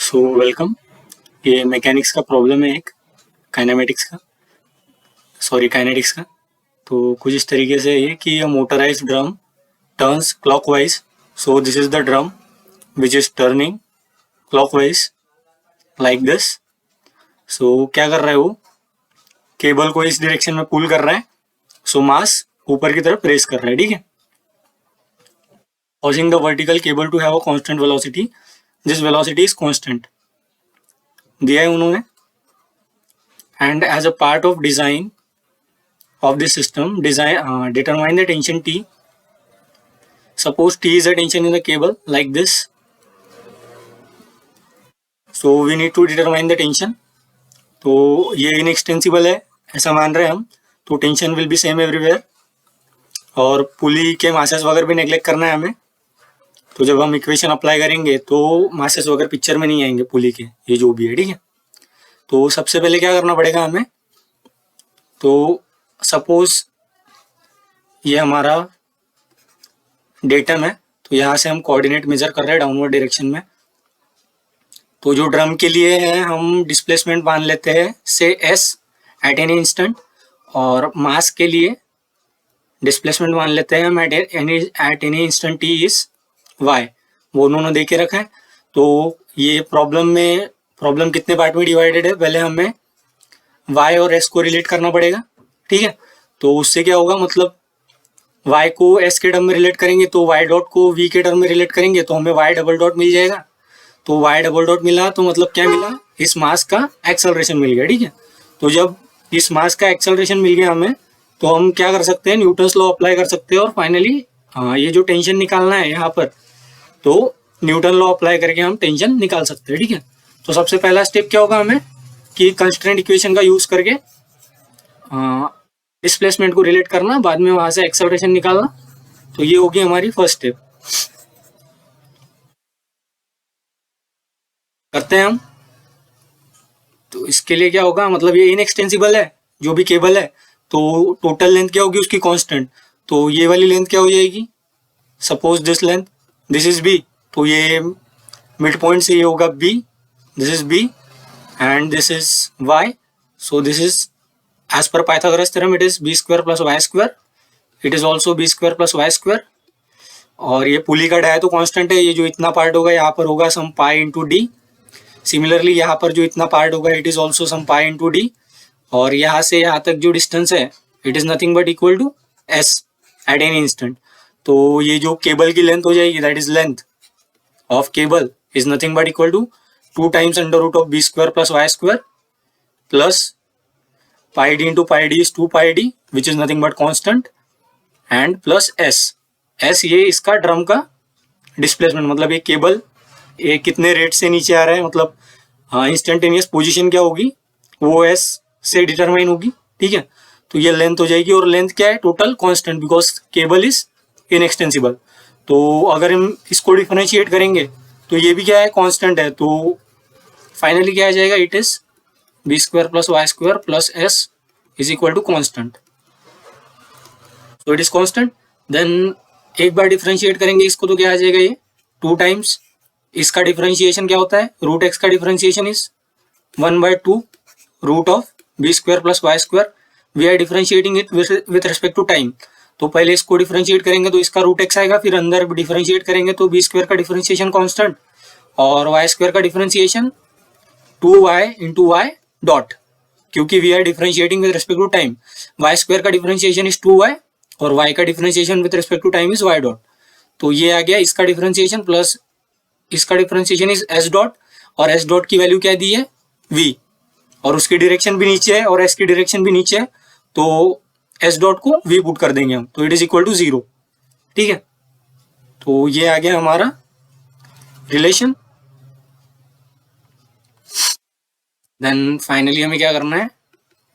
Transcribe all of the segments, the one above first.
So welcome. ये mechanics का problem है एक, काइनेटिक्स का। तो कुछ इस तरीके से है कि a motorized drum turns clockwise, so this is the drum which is turning clockwise like this. So क्या कर रहा है वो, केबल को इस डायरेक्शन में पुल कर रहा है, सो मास ऊपर की तरफ प्रेस कर रहा है, ठीक है। causing the vertical cable to have a constant velocity, this velocity is constant दिया है उन्होंने। and as a part of design of this system, determine the tension T. Suppose T is a tension in the cable like this, so we need to determine the tension. तो ये inextensible है ऐसा मान रहे हैं हम, तो tension will be same everywhere. और पुली के मासेस वगैरह भी नेग्लेक्ट करना है हमें, तो जब हम इक्वेशन अप्लाई करेंगे तो मासेस वगैरह पिक्चर में नहीं आएंगे पुली के, ये जो भी है, ठीक है। तो सबसे पहले क्या करना पड़ेगा हमें, तो सपोज ये हमारा डेटम है, तो यहाँ से हम कोऑर्डिनेट मेजर कर रहे हैं डाउनवर्ड डायरेक्शन में। तो जो ड्रम के लिए है हम डिस्प्लेसमेंट मान लेते हैं से एस एट एनी इंस्टेंट, और मास के लिए डिस्प्लेसमेंट मान लेते हैं हम at any instant T is Y, वो उन्होंने दे के रखा है। तो ये प्रॉब्लम कितने पार्ट में डिवाइडेड है, पहले हमें वाई और एस को रिलेट करना पड़ेगा, ठीक है। तो उससे क्या होगा, मतलब y को s के टर्म में रिलेट करेंगे तो y डॉट को v के टर्म में रिलेट करेंगे तो हमें y डबल डॉट मिल जाएगा। तो y डबल डॉट मिला तो मतलब क्या मिला, इस मास का एक्सेलरेशन मिल गया, ठीक है। तो जब इस मास का एक्सेलरेशन मिल गया हमें, तो हम क्या कर सकते हैं, न्यूटन्स लॉ अप्लाई कर सकते हैं। और फाइनली ये जो टेंशन निकालना है यहाँ पर, तो न्यूटन लॉ अप्लाई करके हम टेंशन निकाल सकते हैं, ठीक है। तो सबसे पहला स्टेप क्या होगा हमें, कि कंस्ट्रेंट इक्वेशन का यूज करके डिस्प्लेसमेंट को रिलेट करना, बाद में वहां से एक्सेलरेशन निकालना। तो ये होगी हमारी फर्स्ट स्टेप। करते हैं हम। तो इसके लिए क्या होगा, मतलब ये इनएक्सटेंसिबल है जो भी केबल है, तो टोटल लेंथ क्या होगी उसकी कांस्टेंट। तो ये वाली लेंथ क्या हो जाएगी, suppose this length, this is B, तो ये मिड पॉइंट से ये होगा B, this is B and this is Y. So this is as per Pythagoras theorem it is b square plus y square, it is also b square plus y square। और ये पुली का dia तो constant है, ये जो इतना part होगा यहाँ पर होगा sum pi into D. Similarly यहाँ पर जो इतना पार्ट होगा it is also sum pi into D. और यहाँ से यहाँ तक जो डिस्टेंस है it is nothing but equal to S at any instant. तो ये जो केबल की लेंथ हो जाएगी, that is length of cable is nothing but equal to 2 times under root of B square plus Y square plus pi d into pi d is 2 pi d which is nothing but constant and plus s ये इसका drum का displacement, मतलब ये cable ये कितने rate से नीचे आ रहा है, मतलब इंस्टेंटेनियस पोजीशन क्या होगी वो s से डिटरमाइन होगी, ठीक है। तो ये लेंथ हो जाएगी, और लेंथ क्या है, total constant, because cable is inextensible. तो अगर हम इसको डिफरेंशिएट करेंगे तो ये भी क्या है, कांस्टेंट है। तो फाइनली क्या आ जाएगा, it is B square plus Y square plus S is equal to constant. So it is constant. Then एक बार डिफरेंशिएट करेंगे इसको तो क्या आ जाएगा, ये 2 टाइम्स इसका डिफरेंशिएशन क्या होता है, रूट एक्स का differentiation is 1/2 root of B square plus Y square. We are differentiating it with respect to time. तो पहले इसको डिफरेंशिएट करेंगे तो इसका रूट एक्स आएगा, फिर अंदर डिफरेंशिएट करेंगे तो बी स्क्वायर का डिफरेंशिएशन कॉन्स्टेंट और वाई स्क्वायर का differentiation 2y into Y dot, क्योंकि we are differentiating with respect to time. Y square का डिफरेंशिएशन इज 2y और y का differentiation with respect to time is y dot. तो ये आ गया इसका डिफरेंशिएशन प्लस इसका डिफरेंशिएशन इज s डॉट, और s डॉट की वैल्यू क्या दी है v, और उसकी डायरेक्शन भी नीचे है और s की डायरेक्शन भी नीचे है, तो s डॉट को v पुट कर देंगे हम, तो इट इज इक्वल टू 0, ठीक है। तो ये आ गया हमारा रिलेशन। देन फाइनली हमें क्या करना है,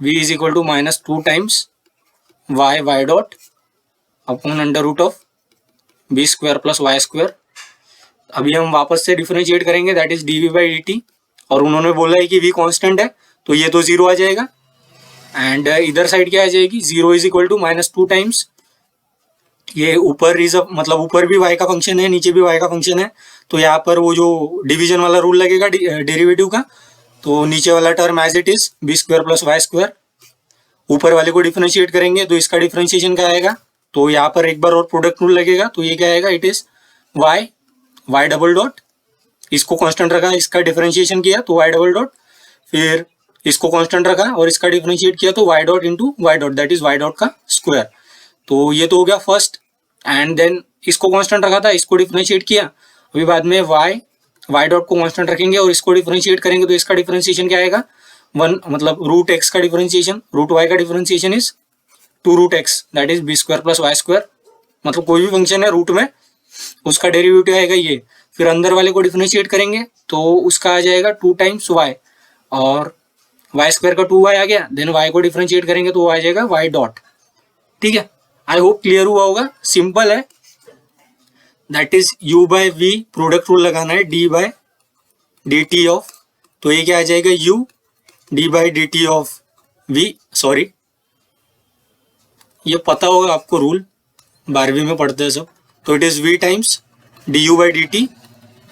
v is equal to -2 times y dot upon under root of B square plus Y square. अभी हम वापस से डिफरेंशिएट करेंगे, दैट इज dv/dt, और उन्होंने बोला है कि v कांस्टेंट है तो ये तो 0 आ जाएगा। एंड इधर साइड क्या आ जाएगी, 0 इज इक्वल टू -2 टाइम्स, ये ऊपर मतलब ऊपर भी y का फंक्शन है नीचे भी y का फंक्शन है, तो यहाँ पर वो जो डिवीजन वाला रूल लगेगा डेरिवेटिव का, तो नीचे वाला term as it is B square plus Y square, ऊपर वाले को डिफरेंशिएट करेंगे तो इसका डिफरेंशिएशन क्या आएगा, तो यहाँ पर एक बार और प्रोडक्ट रूल लगेगा, तो ये क्या आएगा, it is Y Y double dot, इसको कांस्टेंट रखा, इसका डिफरेंशिएशन किया तो वाई डबल डॉट, फिर इसको कांस्टेंट रखा और इसका डिफरेंशिएट किया तो Y dot into Y dot, that is Y dot का स्क्वायर। तो ये तो हो गया फर्स्ट, एंड देन इसको कांस्टेंट रखा था, इसको डिफरेंशिएट किया, अभी बाद में वाई डॉट को कांस्टेंट रखेंगे और इसको डिफरेंशिएट करेंगे तो इसका डिफरेंशिएशन क्या आएगा, वन मतलब रूट एक्स का डिफरेंशिएशन, रूट वाई का differentiation is two root X, that is B square plus Y square, मतलब कोई भी फंक्शन है रूट में उसका डेरिवेटिव आएगा ये, फिर अंदर वाले को डिफरेंशिएट करेंगे तो उसका आ जाएगा टू टाइम्स वाई, और वाई स्क्वायर का टू वाई आ गया, देन वाई को डिफरेंशिएट करेंगे तो वो आ जाएगा वाई डॉट। ठीक है, आई होप क्लियर हुआ होगा, सिंपल है, that is u by v, product rule लगाना है d by D T of, तो ये क्या आ जाएगा u d by D T of v, sorry ये पता होगा आपको रूल, 12वीं में पढ़ते हैं सब, तो it is v times d u by d t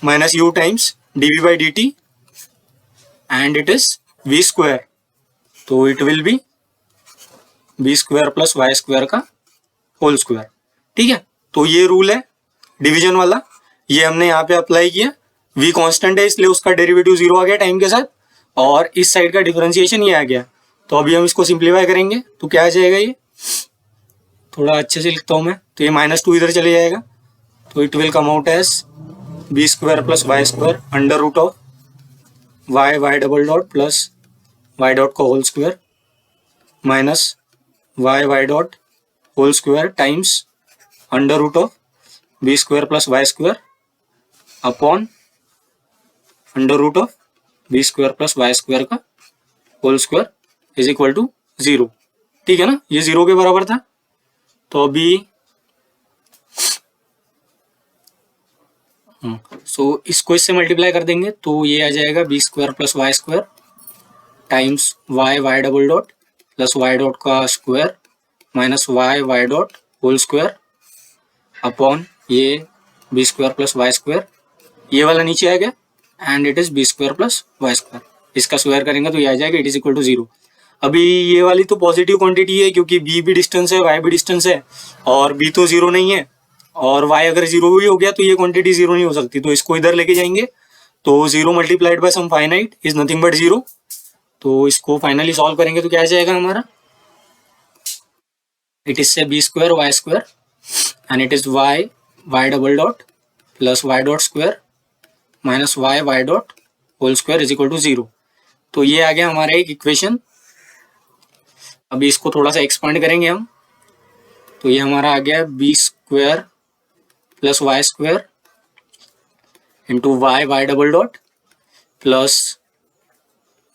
minus u times d v by d t and it is v square, तो it will be b square plus Y square का whole square. ठीक है, तो ये rule है division वाला, ये हमने यहाँ पे अप्लाई किया, v कांस्टेंट है इसलिए उसका डेरिवेटिव 0 आ गया टाइम के साथ, और इस साइड का डिफरेंशिएशन ये आ गया, तो अभी हम इसको सिंप्लीफाई करेंगे तो क्या आ जाएगा, ये थोड़ा अच्छे से लिखता हूँ मैं, तो ये -2 इधर चले जाएगा, तो it will come out as B square plus Y square under root of Y Y double dot plus Y dot का whole square minus Y Y dot whole square times under root of B square plus Y square upon under root of B square plus Y square का whole square is equal to 0। ठीक है ना, ये 0 के बराबर था, तो अभी सो इसको इससे मल्टीप्लाई कर देंगे तो ये आ जाएगा B square plus Y square times Y Y double dot plus Y dot का square minus Y Y dot whole square upon ये B square plus Y square, ये वाला नीचे आ गया and it is B square plus Y square, इसका square करेंगे तो ये आ जाएगा इट इज इक्वल टू 0। अभी ये वाली तो पॉजिटिव क्वांटिटी है क्योंकि b भी डिस्टेंस है, y भी डिस्टेंस है, और b तो 0 नहीं है, और y अगर 0 भी हो गया तो ये क्वांटिटी 0 नहीं हो सकती, तो इसको इधर लेके जाएंगे तो 0 multiplied by some finite is nothing but 0, तो इसको फाइनली सॉल्व करेंगे तो क्या आ जाएगा हमारा, इट इज से B square Y square and it is Y Y double dot plus Y dot square minus Y Y dot whole square is equal to 0। तो ये आ गया हमारा एक इक्वेशन। अभी इसको थोड़ा सा एक्सपांड करेंगे हम, तो ये हमारा आ गया B square plus Y square into Y Y double dot plus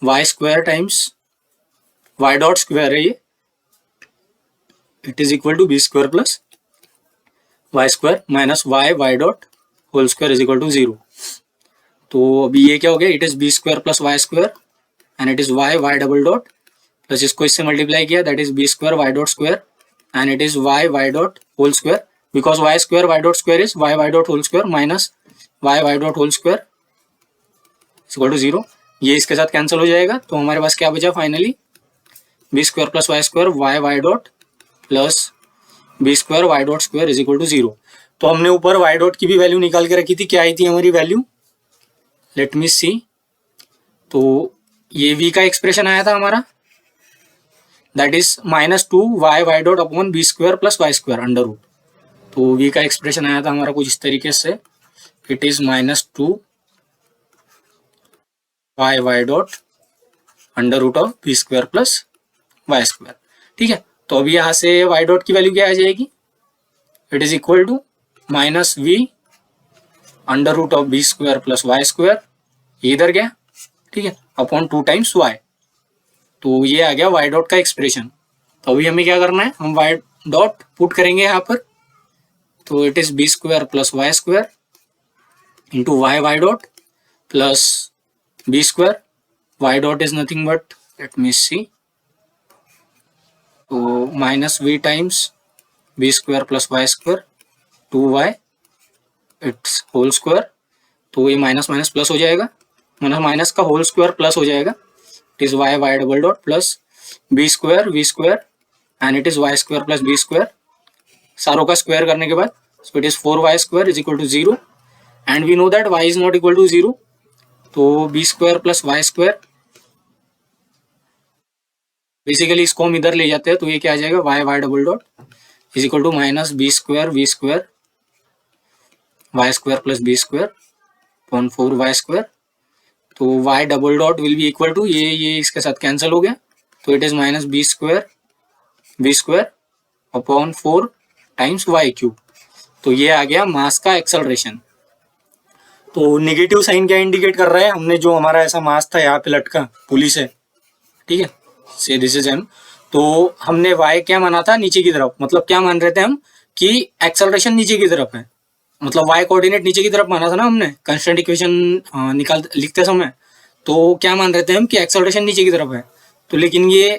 Y square times Y dot square है ये, it is equal to B square plus Y square minus Y Y dot whole square is equal to 0। तो अभी ये क्या हो गया, it is B square plus Y square and it is Y Y double dot plus इसको इससे multiply किया that is B square Y dot square and it is Y Y dot whole square, because Y square Y dot square is Y Y dot whole square minus Y Y dot whole square equal to 0। ये इसके साथ cancel हो जाएगा, तो हमारे पास क्या बचा finally, B square plus Y square Y Y dot plus B square Y dot square is equal to 0। तो हमने ऊपर वाई डॉट की भी वैल्यू निकाल के रखी थी, क्या आई थी हमारी वैल्यू, लेट मी सी, तो ये v का एक्सप्रेशन आया था हमारा, that is -2 Y Y dot upon B square plus Y square under root, तो v का एक्सप्रेशन आया था हमारा कुछ इस तरीके से, it is -2 Y Y dot under root of B square plus Y square. ठीक है, तो अभी यहाँ से वाई डॉट की वैल्यू क्या आ जाएगी, it is equal to -v under root of B square plus Y square, ये इधर गया, ठीक है, अपॉन 2 टाइम्स y, तो ये आ गया y डॉट का एक्सप्रेशन। तो अभी हमें क्या करना है, हम y डॉट पुट करेंगे यहाँ पर, तो it is B square plus Y square into Y Y dot plus B square, Y dot is nothing but let me see, तो -v times B square plus Y square 2y it's whole square तो ये minus minus plus हो जाएगा, minus minus का whole square plus हो जाएगा, it is Y Y double dot plus B square V square and it is Y square plus B square, सारों का square करने के बाद so it is 4y square is equal to 0 and we know that y is not equal to 0, तो B square plus Y square, basically इसको हम इधर ले जाते हैं तो ये क्या आ जाएगा Y Y double dot is equal to minus B square V square Y square plus B square upon 4y square, तो y double dot will be equal to ये इसके साथ कैंसिल हो गया, तो it is minus B square V square upon 4 times Y cube, तो ये आ गया मास का एक्सेलरेशन। तो नेगेटिव साइन क्या इंडिकेट कर रहा है, हमने जो हमारा ऐसा मास था यहाँ पे लटका पुली से, ठीक है, से दिस इज m, तो हमने y क्या माना था नीचे की तरफ, मतलब क्या मान रहे थे हम कि एक्सेलरेशन नीचे की तरफ है, मतलब y कोऑर्डिनेट नीचे की तरफ माना था ना हमने कंस्टेंट इक्वेशन लिखते समय, तो क्या मान रहे थे हम कि एक्सेलरेशन नीचे की तरफ है, तो लेकिन ये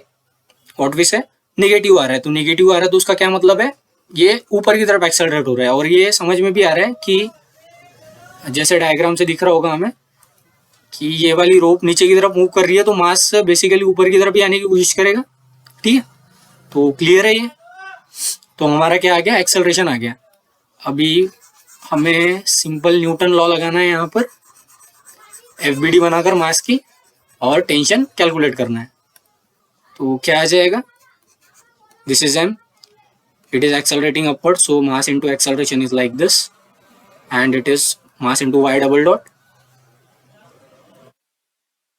व्हाट वी से नेगेटिव आ रहा है, तो नेगेटिव आ रहा है तो उसका क्या मतलब है ये ऊपर की तरफ एक्सेलरेट हो रहा है, और ये समझ में भी आ रहा है कि जैसे डायग्राम से दिख रहा होगा हमें कि ये वाली रोप नीचे की तरफ मूव कर रही है, तो मास बेसिकली ऊपर की तरफ ही आने की कोशिश करेगा, ठीक है, तो क्लियर है ये, तो हमारा क्या आ गया एक्सेलरेशन आ गया। अभी हमें सिंपल न्यूटन लॉ लगाना है यहाँ पर, एफबीडी बनाकर मास की और टेंशन कैलकुलेट करना है, तो क्या आ जाएगा, this is m, it is accelerating upward, so mass into acceleration is like this and it is mass into y double dot,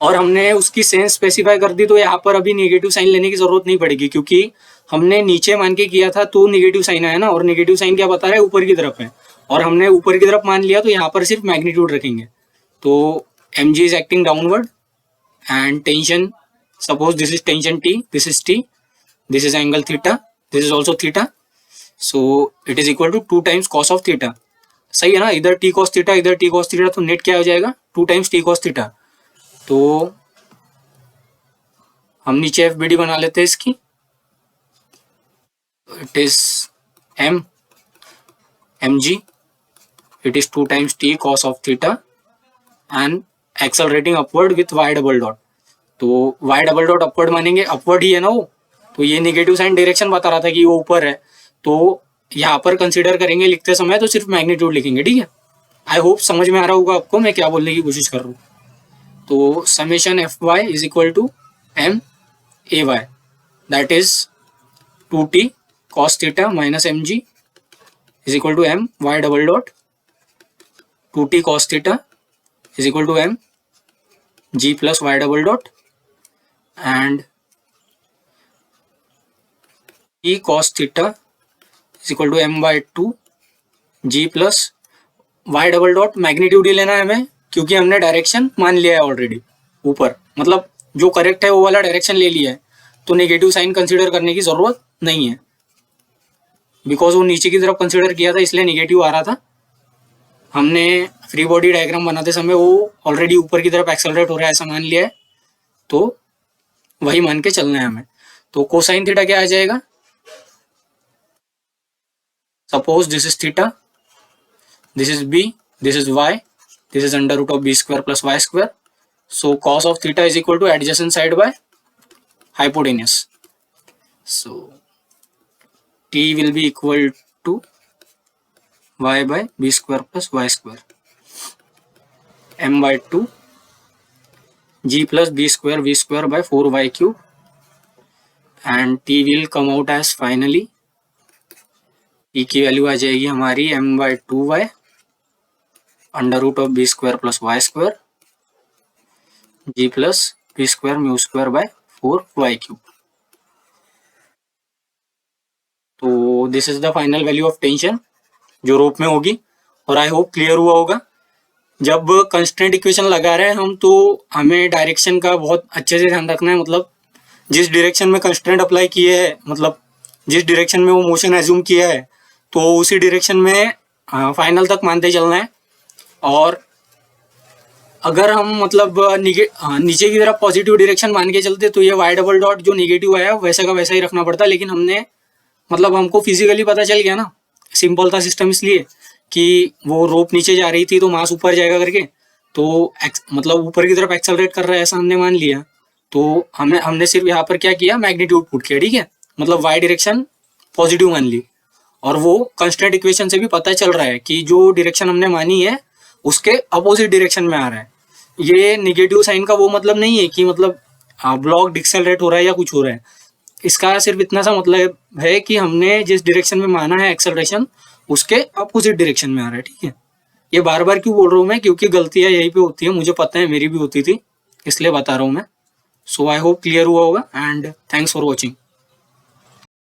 और हमने उसकी सेंस स्पेसिफाई कर दी, तो यहाँ पर अभी नेगेटिव साइन लेने की जरूरत नहीं पड़ेगी क्योंकि हमने नीचे मान के किया था तो नेगेटिव साइन आया ना, और नेगेटिव साइन क्या बता रहा है ऊपर की तरफ है, और हमने ऊपर की तरफ मान लिया तो यहाँ पर सिर्फ मैग्नीट्यूड रखेंगे, तो mg is acting downward and tension, suppose this is tension t, this is t, this is angle theta, this is also theta, so it is equal to 2 times cos of theta, सही है ना, इधर T cos theta इधर T cos theta, तो net क्या हो जाएगा 2 times T cos theta, तो हम नीचे एफ बी डी बना लेते हैं इसकी, it is M M G, it is 2 times T cos of theta and accelerating upward with Y double dot, तो वाई डबल डॉट अपवर्ड मानेंगे, अपवर्ड ही है ना वो, तो ये नेगेटिव साइन डायरेक्शन बता रहा था कि वो ऊपर है, तो यहाँ पर कंसीडर करेंगे लिखते समय तो सिर्फ मैग्नीट्यूड लिखेंगे, ठीक है, आई होप समझ में आ रहा होगा आपको मैं क्या बोलने की कोशिश कर रहा हूँ, तो summation F Y is equal to M A Y that is 2t cos theta minus M G is equal to M Y double dot 2t cos theta is equal to M G plus Y double dot and t cos theta is equal to M by 2 G plus Y double dot, magnitude ही लेना है हमें क्योंकि हमने direction मान लिया है already ऊपर, मतलब जो करेक्ट है वो वाला डायरेक्शन ले लिया है, तो नेगेटिव साइन कंसीडर करने की जरूरत नहीं है, बिकॉज वो नीचे की तरफ कंसीडर किया था इसलिए नेगेटिव आ रहा था, हमने फ्री बॉडी डायग्राम बनाते समय वो ऑलरेडी ऊपर की तरफ एक्सेलरेट हो रहा है ऐसा मान लिया है, तो वही मान के चलना है हमें, तो कोसाइन थीटा क्या आ जाएगा, suppose this is theta, this is b, this is y, this is under root of b square plus y square, so cos of theta is equal to adjacent side by hypotenuse, so t will be equal to y by b square plus y square, m by 2 g plus b square v square by 4y cube, and t will come out as finally t की value आ जाएगी हमारी m by 2y under root of B square plus Y square G plus B square mu square by 4y cube, तो this is the final value of tension जो rope में होगी, और I hope clear हुआ होगा। जब constraint equation लगा रहे हैं हम तो हमें डायरेक्शन का बहुत अच्छे से ध्यान रखना है, मतलब जिस डायरेक्शन में कंस्ट्रेंट अप्लाई किए है, मतलब जिस डायरेक्शन में वो मोशन एज्यूम किया है तो उसी डायरेक्शन में फाइनल तक मानते चलना है, और अगर हम मतलब नीचे की तरफ पॉजिटिव डायरेक्शन मान के चलते तो ये वाई डबल डॉट जो नेगेटिव आया वैसा का वैसा ही रखना पड़ता, लेकिन हमने मतलब हमको फिजिकली पता चल गया ना, सिंपल था सिस्टम इसलिए कि वो रोप नीचे जा रही थी तो मास ऊपर जाएगा करके, तो मतलब ऊपर की तरफ एक्सेलरेट कर रहा है ऐसा हमने मान लिया। तो हमने सिर्फ यहाँ पर क्या किया, मैग्नीट्यूड पुट किया, ठीक है, मतलब वाई डायरेक्शन पॉजिटिव मान ली। और वो कंस्टेंट इक्वेशन से भी पता चल रहा है कि जो डायरेक्शन हमने मानी है उसके अपोजिट डायरेक्शन में आ रहा है। ये निगेटिव साइन का वो मतलब नहीं है कि मतलब ब्लॉक डिक्सेलरेट हो रहा है या कुछ हो रहा है। इसका सिर्फ इतना सा मतलब है कि हमने जिस डायरेक्शन में माना है एक्सेलरेशन उसके अपोजिट डायरेक्शन में आ रहा है, ठीक है। ये बार बार क्यों बोल रहा हूँ मैं, क्योंकि गलतियाँ यहीं पे होती है, मुझे पता है मेरी भी होती थी, इसलिए बता रहा हूँ मैं। सो आई होप क्लियर हुआ होगा एंड थैंक्स फॉर वॉचिंग।